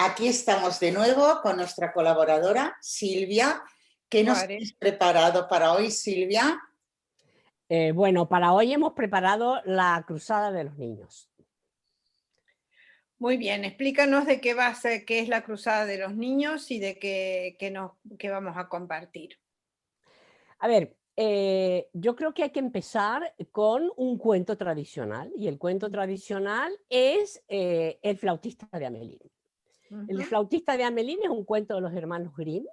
aquí estamos de nuevo con nuestra colaboradora Silvia. ¿Qué nos has preparado para hoy, Silvia? Bueno, para hoy hemos preparado la Cruzada de los Niños. Muy bien, explícanos de qué va a ser, qué es la Cruzada de los Niños y de qué vamos a compartir. A ver, yo creo que hay que empezar con un cuento tradicional, y el cuento tradicional es El flautista de Amelín. El flautista de Amelín es un cuento de los hermanos Grimm,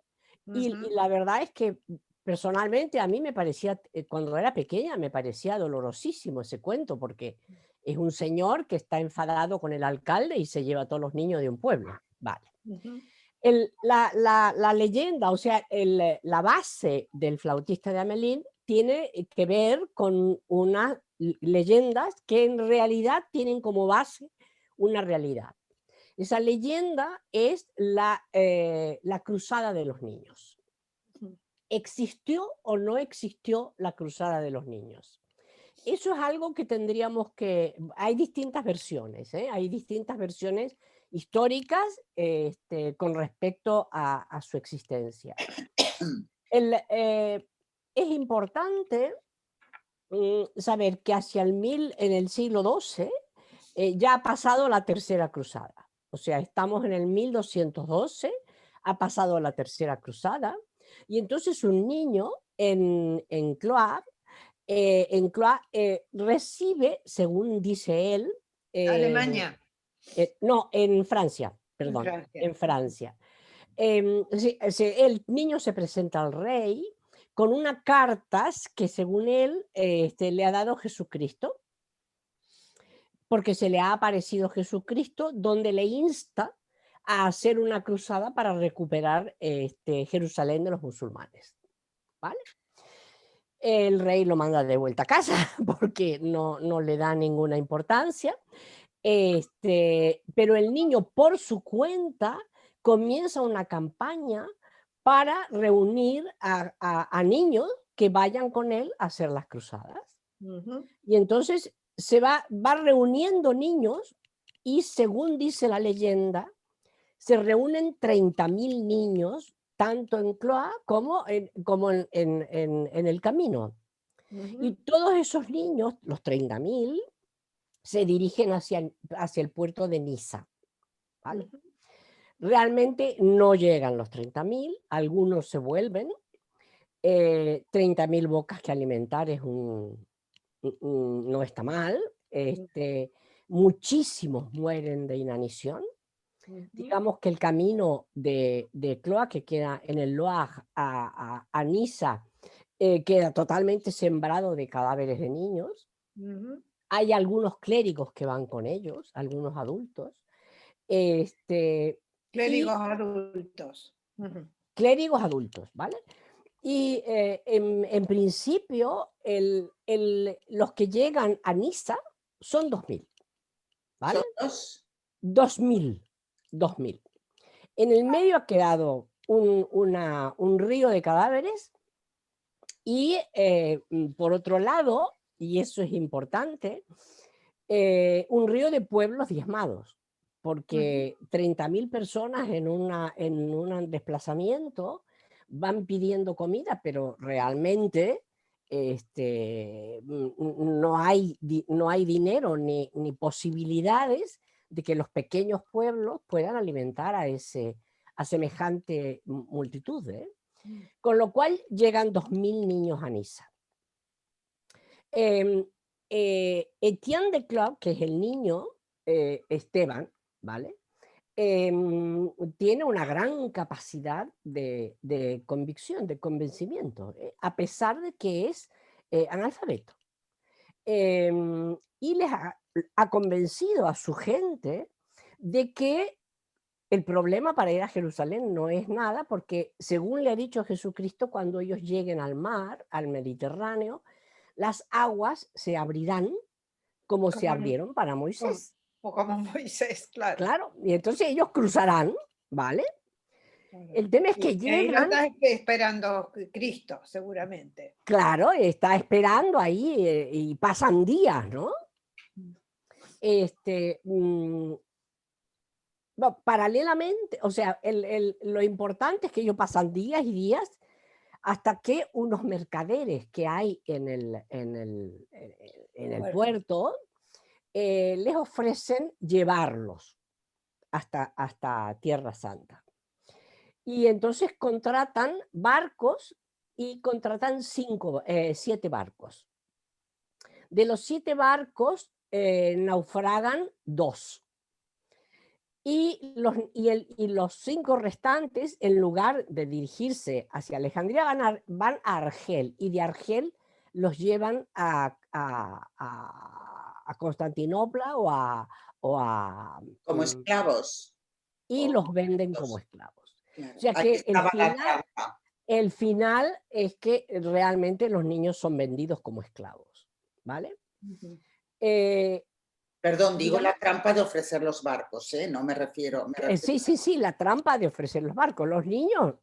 y la verdad es que personalmente a mí me parecía, cuando era pequeña, me parecía dolorosísimo ese cuento, porque es un señor que está enfadado con el alcalde y se lleva a todos los niños de un pueblo. Vale. La leyenda, o sea, la base del flautista de Amelín tiene que ver con unas leyendas que en realidad tienen como base una realidad. Esa leyenda es la Cruzada de los Niños. ¿Existió o no existió la Cruzada de los Niños? Eso es algo que tendríamos que... Hay distintas versiones, hay distintas versiones históricas con respecto a su existencia. Es importante saber que en el siglo XII ya ha pasado la Tercera Cruzada. O sea, estamos en el 1212, ha pasado la Tercera Cruzada, y entonces un niño en Cloire recibe, según dice él... Alemania. No, en Francia, perdón, en Francia. El niño se presenta al rey con unas cartas que según él le ha dado Jesucristo, porque se le ha aparecido Jesucristo, donde le insta a hacer una cruzada para recuperar Jerusalén de los musulmanes. ¿Vale? El rey lo manda de vuelta a casa porque no le da ninguna importancia. Pero el niño por su cuenta comienza una campaña para reunir a niños que vayan con él a hacer las cruzadas. Y entonces se va reuniendo niños, y según dice la leyenda, se reúnen 30.000 niños, tanto en Cloire como en el camino. Y todos esos niños, los 30.000, se dirigen hacia el puerto de Niza. ¿Vale? Realmente no llegan los 30.000, algunos se vuelven. 30.000 bocas que alimentar no está mal. Muchísimos mueren de inanición. Digamos que el camino de Cloire, que queda en el Loire a Niza, queda totalmente sembrado de cadáveres de niños. Hay algunos clérigos que van con ellos, algunos adultos. Clérigos adultos. Clérigos adultos, ¿vale? Y en principio los que llegan a Niza son 2.000, ¿vale? 2.000. En el medio ha quedado un río de cadáveres, y por otro lado, y eso es importante, un río de pueblos diezmados, porque 30.000 personas en un desplazamiento van pidiendo comida, pero realmente no hay dinero ni posibilidades de que los pequeños pueblos puedan alimentar a semejante multitud. Con lo cual llegan 2.000 niños a Niza. Etienne de Cloire, que es el niño, Esteban, ¿vale? Tiene una gran capacidad de convicción, de convencimiento, a pesar de que es analfabeto. Y les ha convencido a su gente de que el problema para ir a Jerusalén no es nada, porque según le ha dicho Jesucristo, cuando ellos lleguen al mar, al Mediterráneo, las aguas se abrirán como se abrieron para Moisés. O como Moisés, claro. Claro, y entonces ellos cruzarán, ¿vale? El tema es que llegan... Ahí está esperando Cristo, seguramente. Claro, está esperando ahí y pasan días, ¿no? paralelamente, o sea, lo importante es que ellos pasan días y días hasta que unos mercaderes que hay en el puerto les ofrecen llevarlos hasta Tierra Santa. Y entonces contratan barcos y contratan 7 barcos. De los 7 barcos naufragan 2. Y los 5 restantes, en lugar de dirigirse hacia Alejandría, van a Argel, y de Argel los llevan a Constantinopla Como esclavos. y los venden como esclavos. Claro. O sea que el final es que realmente los niños son vendidos como esclavos, ¿vale? Perdón, digo la trampa de ofrecer los barcos, ¿eh? No me refiero... Sí, la trampa de ofrecer los barcos. Los niños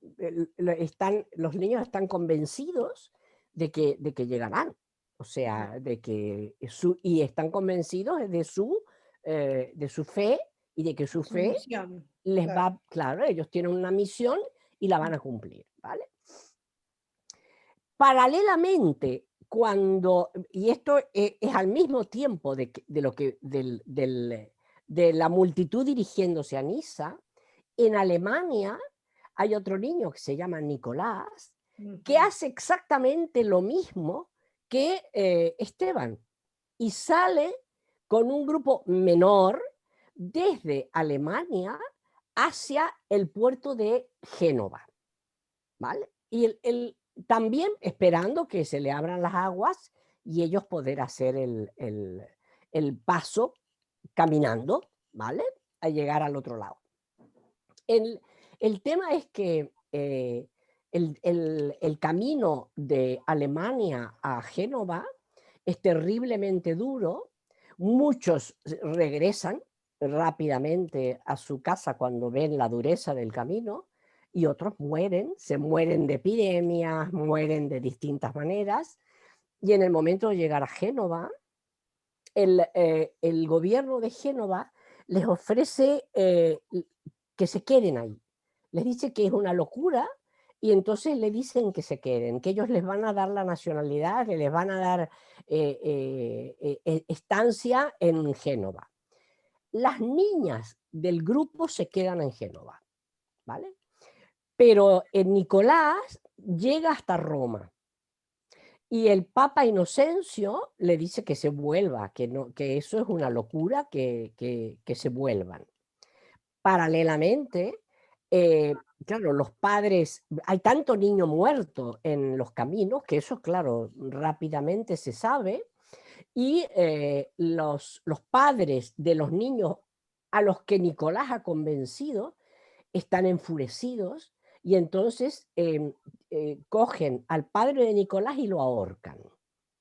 están convencidos de que llegarán. O sea, y están convencidos de su fe, y de que su fe misión, les va... Claro, ellos tienen una misión y la van a cumplir, ¿vale? Paralelamente, y esto es al mismo tiempo de la multitud dirigiéndose a Niza, en Alemania hay otro niño que se llama Nicolás, que hace exactamente lo mismo que Esteban, y sale con un grupo menor desde Alemania hacia el puerto de Génova, ¿vale? Y también esperando que se le abran las aguas y ellos poder hacer el paso caminando, ¿vale? A llegar al otro lado. El tema es que el camino de Alemania a Génova es terriblemente duro. Muchos regresan rápidamente a su casa cuando ven la dureza del camino, y otros se mueren de epidemias, mueren de distintas maneras. Y en el momento de llegar a Génova, el gobierno de Génova les ofrece que se queden ahí. Les dice que es una locura, y entonces le dicen que se queden, que ellos les van a dar la nacionalidad, que les van a dar estancia en Génova. Las niñas del grupo se quedan en Génova, ¿vale? Pero Nicolás llega hasta Roma, y el Papa Inocencio le dice que se vuelva, que eso es una locura, que se vuelvan. Paralelamente, claro, los padres, hay tanto niño muerto en los caminos que eso, claro, rápidamente se sabe, y los padres de los niños a los que Nicolás ha convencido están enfurecidos, y entonces cogen al padre de Nicolás y lo ahorcan,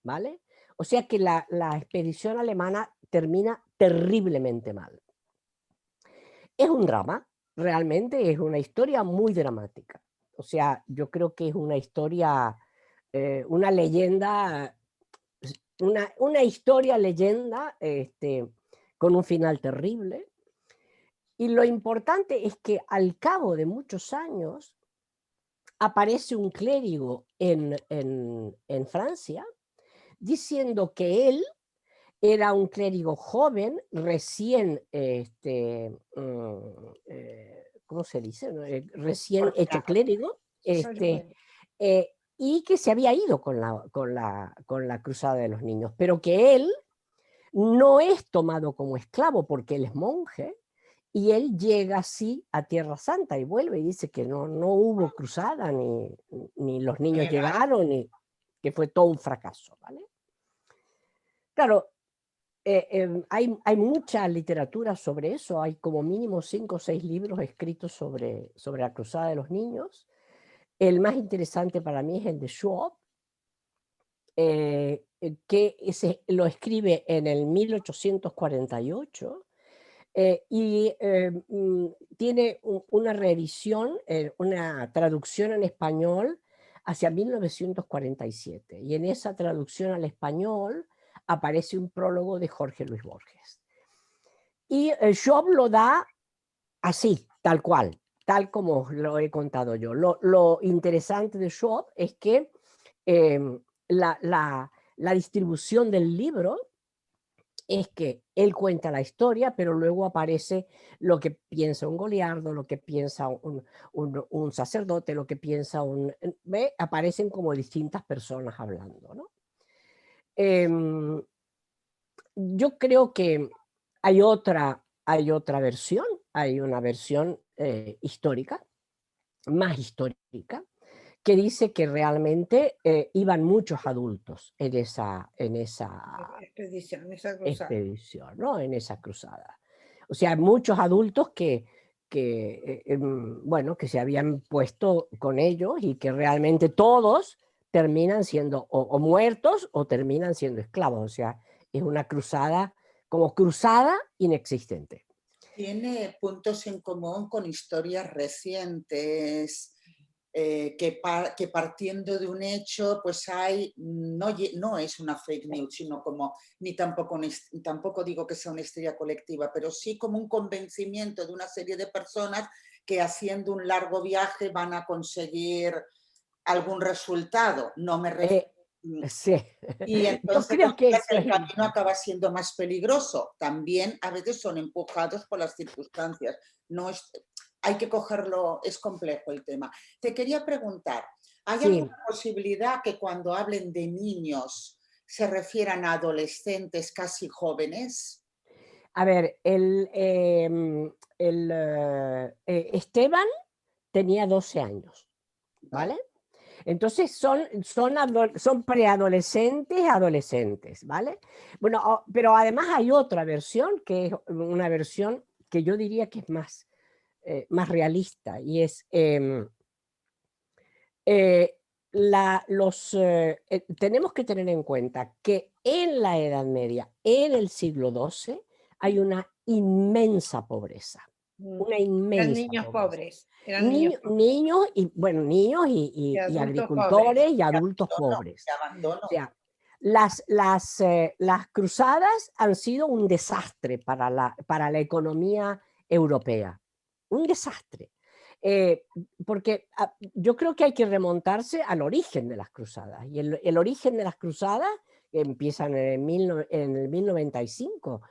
¿vale? O sea que la expedición alemana termina terriblemente mal. Es un drama, realmente es una historia muy dramática. O sea, yo creo que es una historia, una leyenda, una historia leyenda con un final terrible. Y lo importante es que al cabo de muchos años aparece un clérigo en Francia diciendo que él era un clérigo joven, recién, ¿cómo se dice? Recién hecho clérigo, y que se había ido con la cruzada de los niños, pero que él no es tomado como esclavo porque él es monje, y él llega así a Tierra Santa y vuelve y dice que no hubo cruzada, ni los niños llegaron, ni que fue todo un fracaso, ¿vale? Claro, hay mucha literatura sobre eso, hay como mínimo 5 o 6 libros escritos sobre la cruzada de los niños. El más interesante para mí es el de Schwab, que lo escribe en el 1848, y tiene una reedición, una traducción en español hacia 1947, y en esa traducción al español aparece un prólogo de Jorge Luis Borges. Y Job lo da así, tal cual, tal como lo he contado yo. Lo interesante de Schwab es que la distribución del libro es que él cuenta la historia, pero luego aparece lo que piensa un goliardo, lo que piensa un sacerdote, lo que piensa ¿ve? Aparecen como distintas personas hablando, ¿no? Yo creo que hay otra versión, hay una versión histórica, más histórica, que dice que realmente iban muchos adultos en esa expedición, esa cruzada. expedición, ¿no? En esa cruzada. O sea, muchos adultos bueno, que se habían puesto con ellos y que realmente todos terminan siendo o muertos o terminan siendo esclavos. O sea, es una cruzada como cruzada inexistente. Tiene puntos en común con historias recientes, que partiendo de un hecho, pues hay, no es una fake news, sino como, ni tampoco digo que sea una histeria colectiva, pero sí como un convencimiento de una serie de personas que haciendo un largo viaje van a conseguir algún resultado. No me refiero. Sí. Y entonces yo creo que eso el es camino acaba siendo más peligroso. También a veces son empujados por las circunstancias. No es, hay que cogerlo, es complejo el tema. Te quería preguntar, ¿hay sí. alguna posibilidad que cuando hablen de niños se refieran a adolescentes casi jóvenes? A ver, Esteban tenía 12 años, ¿vale? Entonces son preadolescentes, adolescentes, ¿vale? Bueno, pero además hay otra versión, que es una versión que yo diría que es más realista, y es tenemos que tener en cuenta que en la Edad Media, en el siglo XII, hay una inmensa pobreza. Una inmensa Eran niños pobreza. pobres. Eran niños Niños y adultos agricultores pobres. y adultos pobres. Abandono. O sea, las cruzadas han sido un desastre para la economía europea. Un desastre. Porque yo creo que hay que remontarse al origen de las cruzadas. Y el origen de las cruzadas empiezan en el 1095.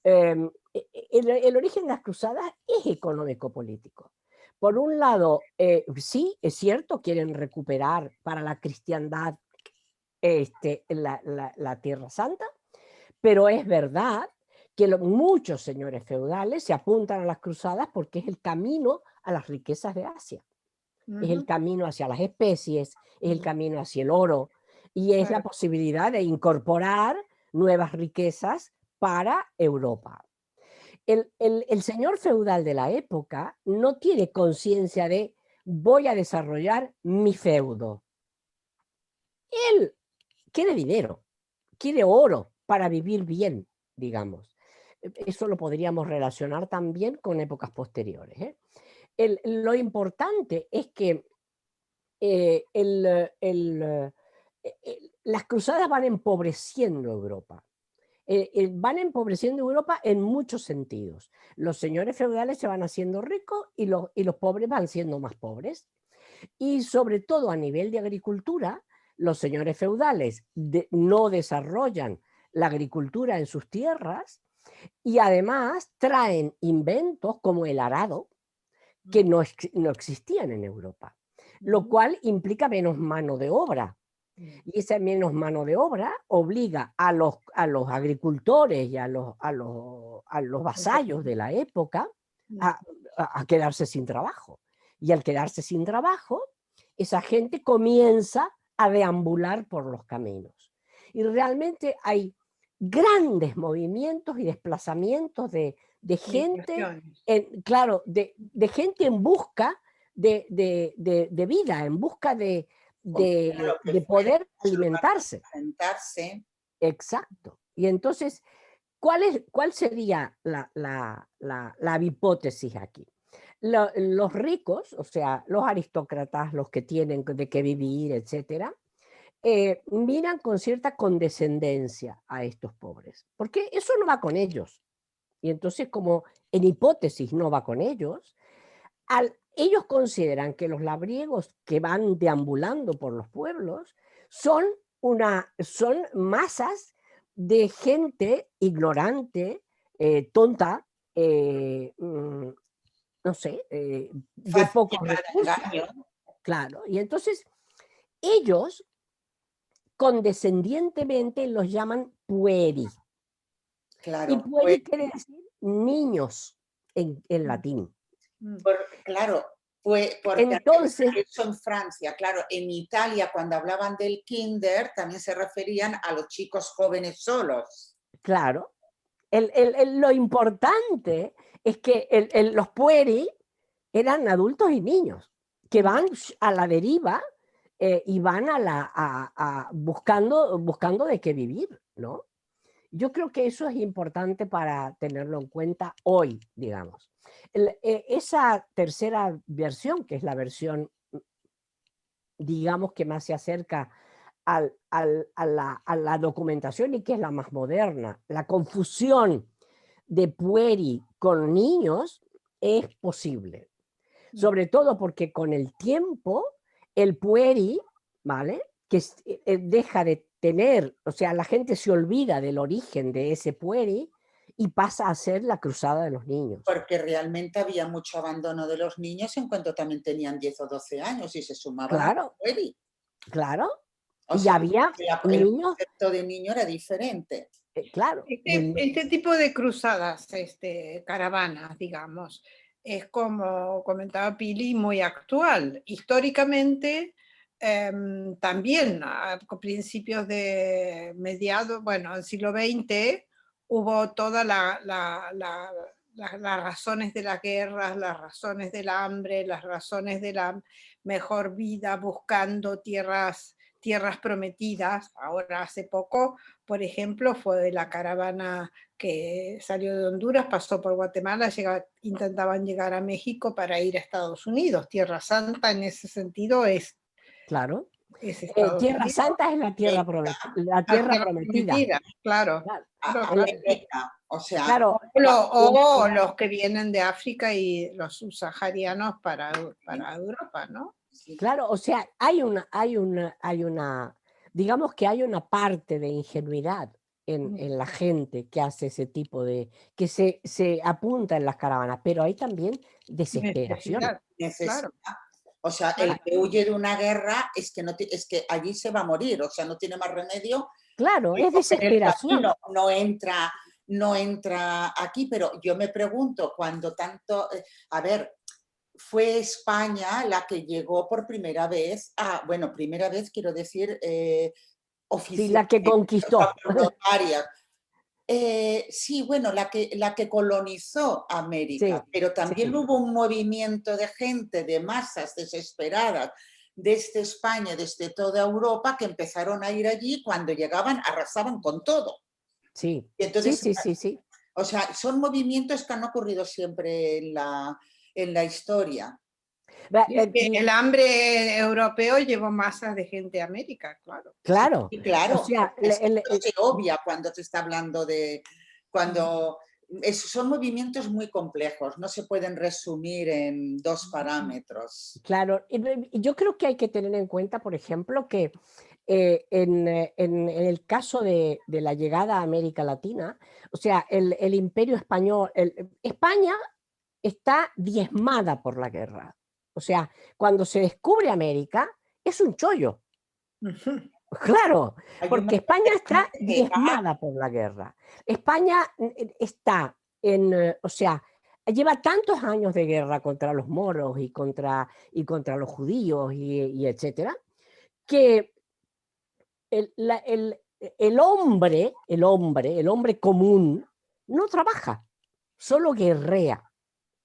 El origen de las cruzadas es económico-político. Por un lado, sí, es cierto, quieren recuperar para la cristiandad la Tierra Santa, pero es verdad que muchos señores feudales se apuntan a las cruzadas porque es el camino a las riquezas de Asia. Es el camino hacia las especies, es el camino hacia el oro, y es la posibilidad de incorporar nuevas riquezas para Europa. El señor feudal de la época no tiene conciencia de voy a desarrollar mi feudo. Él quiere dinero, quiere oro para vivir bien, digamos. Eso lo podríamos relacionar también con épocas posteriores, ¿eh? Lo importante es que las cruzadas van empobreciendo Europa. Van empobreciendo Europa en muchos sentidos. Los señores feudales se van haciendo ricos y los pobres van siendo más pobres. Y sobre todo a nivel de agricultura, los señores feudales no desarrollan la agricultura en sus tierras y además traen inventos como el arado que no existían en Europa, lo cual implica menos mano de obra. Y esa menos mano de obra obliga a los agricultores y a los vasallos de la época a quedarse sin trabajo. Y al quedarse sin trabajo, esa gente comienza a deambular por los caminos. Y realmente hay grandes movimientos y desplazamientos de gente, claro, de gente en busca de vida, en busca de poder alimentarse. Exacto. Y entonces, ¿cuál sería la hipótesis aquí? Los ricos, o sea, los aristócratas, los que tienen de qué vivir, etcétera, miran con cierta condescendencia a estos pobres, porque eso no va con ellos. Y entonces, como en hipótesis no va con ellos, ellos consideran que los labriegos que van deambulando por los pueblos son masas de gente ignorante, tonta, no sé, de pocos recursos. Claro, y entonces ellos condescendientemente los llaman pueri. Claro, y pueri quiere decir niños en latín. Claro, porque entonces, eso en Francia, claro, en Italia cuando hablaban del kinder también se referían a los chicos jóvenes solos. Claro, lo importante es que los pueri eran adultos y niños que van a la deriva y van buscando de qué vivir, ¿no? Yo creo que eso es importante para tenerlo en cuenta hoy, digamos. Esa tercera versión, que es la versión, digamos, que más se acerca a la documentación y que es la más moderna, la confusión de pueri con niños es posible. Sobre todo porque con el tiempo el pueri, ¿vale? Que deja de tener, o sea, la gente se olvida del origen de ese pueri y pasa a ser la cruzada de los niños. Porque realmente había mucho abandono de los niños en cuanto también tenían 10 o 12 años y se sumaban al pueri. Claro. O y sea, había el niños. concepto de niño era diferente. Claro. Este tipo de cruzadas, caravanas, digamos, es como comentaba Pili, muy actual. Históricamente, también a principios de mediados, bueno, del siglo XX, hubo todas las razones de las guerras, las razones del hambre, las razones de la mejor vida, buscando tierras prometidas. Ahora hace poco, por ejemplo, fue de la caravana que salió de Honduras, pasó por Guatemala, intentaban llegar a México para ir a Estados Unidos. Tierra Santa en ese sentido es... Claro. Tierra Unidos. Santa es la tierra prometida. Claro. O sea, claro, o los que vienen de África y los subsaharianos para Europa, ¿no? Claro, o sea, hay una, digamos que hay una parte de ingenuidad en la gente que hace ese tipo de, que se apunta en las caravanas, pero hay también desesperación. Claro. O sea, el que huye de una guerra es que allí se va a morir, o sea, no tiene más remedio. Claro, es desesperación. No entra aquí, pero yo me pregunto, cuando tanto, a ver, fue España la que llegó por primera vez, primera vez quiero decir, oficialmente. Sí, la que conquistó. Sí, bueno, la que colonizó América, Sí, pero también hubo un movimiento de gente, de masas desesperadas desde España, desde toda Europa, que empezaron a ir allí, cuando llegaban arrasaban con todo. Sí, y entonces, sí. O sea, son movimientos que han ocurrido siempre en la historia. El hambre europeo llevó masas de gente a América, claro. Claro. Sí, claro. O sea, se obvia cuando se está hablando de... son movimientos muy complejos, no se pueden resumir en 2 parámetros. Claro, y yo creo que hay que tener en cuenta, por ejemplo, que en el caso de la llegada a América Latina, o sea, el imperio español, España está diezmada por la guerra. O sea, cuando se descubre América, es un chollo. Claro, porque España está diezmada por la guerra. España está o sea, lleva tantos años de guerra contra los moros y contra los judíos y etcétera, que el hombre común no trabaja, solo guerrea,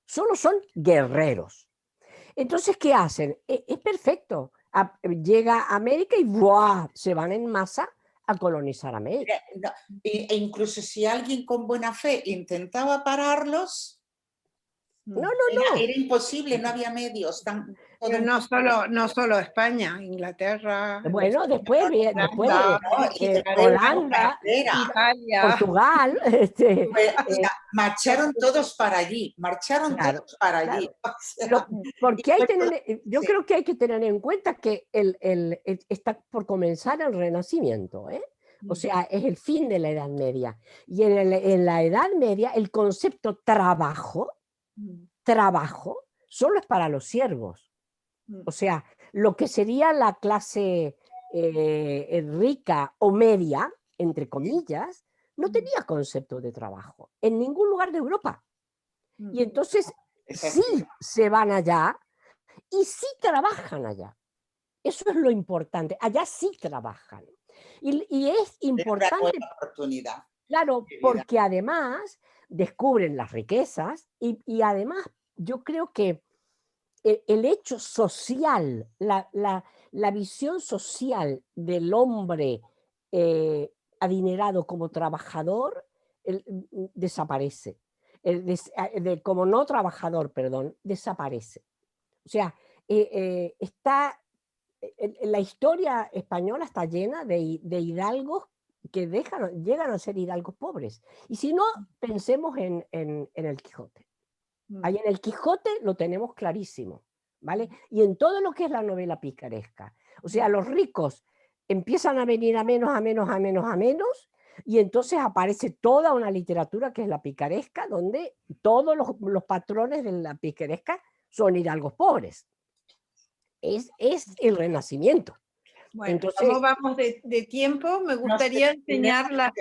solo son guerreros. Entonces, ¿qué hacen? Es perfecto. Llega a América y ¡buah! Se van en masa a colonizar América. E incluso si alguien con buena fe intentaba pararlos, no. Era imposible, no había medios. todo no solo España, Inglaterra, Bueno, después Holanda, Holanda, Italia. Portugal, marcharon todos para allí, claro, todos para allí. claro. O sea, Porque yo sí. creo que hay que tener en cuenta que está por comenzar el Renacimiento, ¿eh? O sea, es el fin de la Edad Media. Y en la Edad Media el concepto trabajo solo es para los siervos. O sea, lo que sería la clase rica o media, entre comillas, no tenía concepto de trabajo en ningún lugar de Europa. Y entonces sí se van allá y sí trabajan allá. Eso es lo importante. Allá sí trabajan. Y es importante, una nueva oportunidad. claro, porque además descubren las riquezas y además yo creo que el hecho social, la visión social del hombre adinerado como trabajador desaparece. Como no trabajador, perdón, desaparece. O sea, la historia española está llena de hidalgos que llegan a ser hidalgos pobres. Y si no, pensemos en el Quijote. Ahí en el Quijote lo tenemos clarísimo, ¿vale? Y en todo lo que es la novela picaresca. O sea, los ricos empiezan a venir a menos, y entonces aparece toda una literatura que es la picaresca, donde todos los patrones de la picaresca son hidalgos pobres. Es el Renacimiento. Bueno, entonces, ¿cómo vamos de tiempo? Me gustaría enseñar las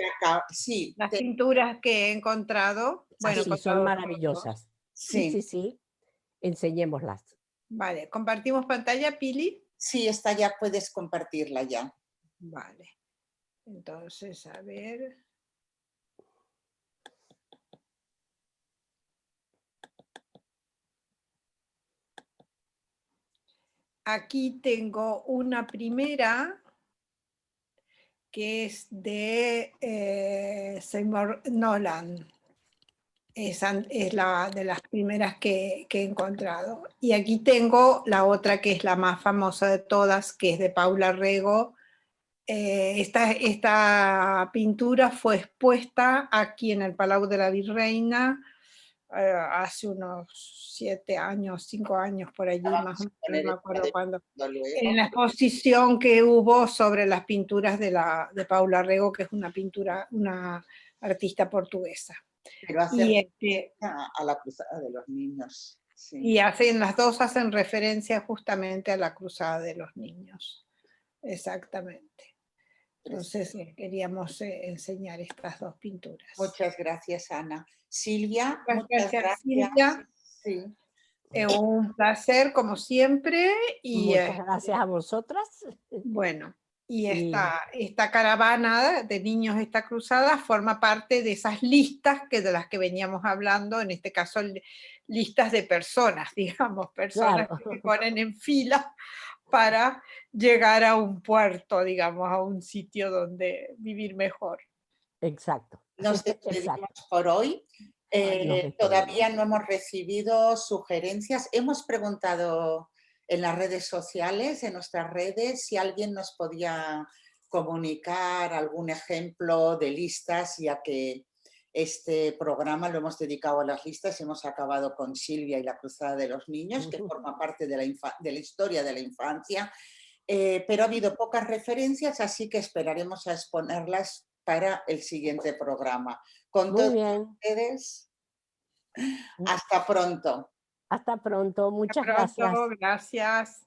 pinturas que he encontrado. Bueno, sí, son maravillosas. Sí. Enseñémoslas. Vale, ¿compartimos pantalla, Pili? Sí, esta ya puedes compartirla ya. Vale. Entonces, a ver. Aquí tengo una primera que es de Seymour Nolan. Es la de las primeras que he encontrado. Y aquí tengo la otra que es la más famosa de todas, que es de Paula Rego. Esta pintura fue expuesta aquí en el Palau de la Virreina hace unos 7 años, 5 años por allí, más o menos, no me acuerdo cuándo. En la exposición que hubo sobre las pinturas de Paula Rego, que es una artista portuguesa. Pero hace a la Cruzada de los Niños. Sí. Y las dos hacen referencia justamente a la Cruzada de los Niños. Exactamente. Entonces queríamos enseñar estas dos pinturas. Muchas gracias, Ana. Silvia, muchas gracias. Silvia. Sí. Un placer, como siempre. Y, muchas gracias a vosotras. Bueno, y esta caravana de niños, esta cruzada, forma parte de esas listas de las que veníamos hablando, en este caso listas de personas, digamos, personas que se ponen en fila para llegar a un puerto, digamos, a un sitio donde vivir mejor. Exacto. Nos despedimos por hoy. Todavía no hemos recibido sugerencias. Hemos preguntado en las redes sociales, en nuestras redes, si alguien nos podía comunicar algún ejemplo de listas, ya que este programa lo hemos dedicado a las listas. Hemos acabado con Silvia y la Cruzada de los Niños, que forma parte de la historia de la infancia, pero ha habido pocas referencias, así que esperaremos a exponerlas para el siguiente programa. Con todos ustedes, hasta pronto. Hasta pronto, muchas gracias. Gracias.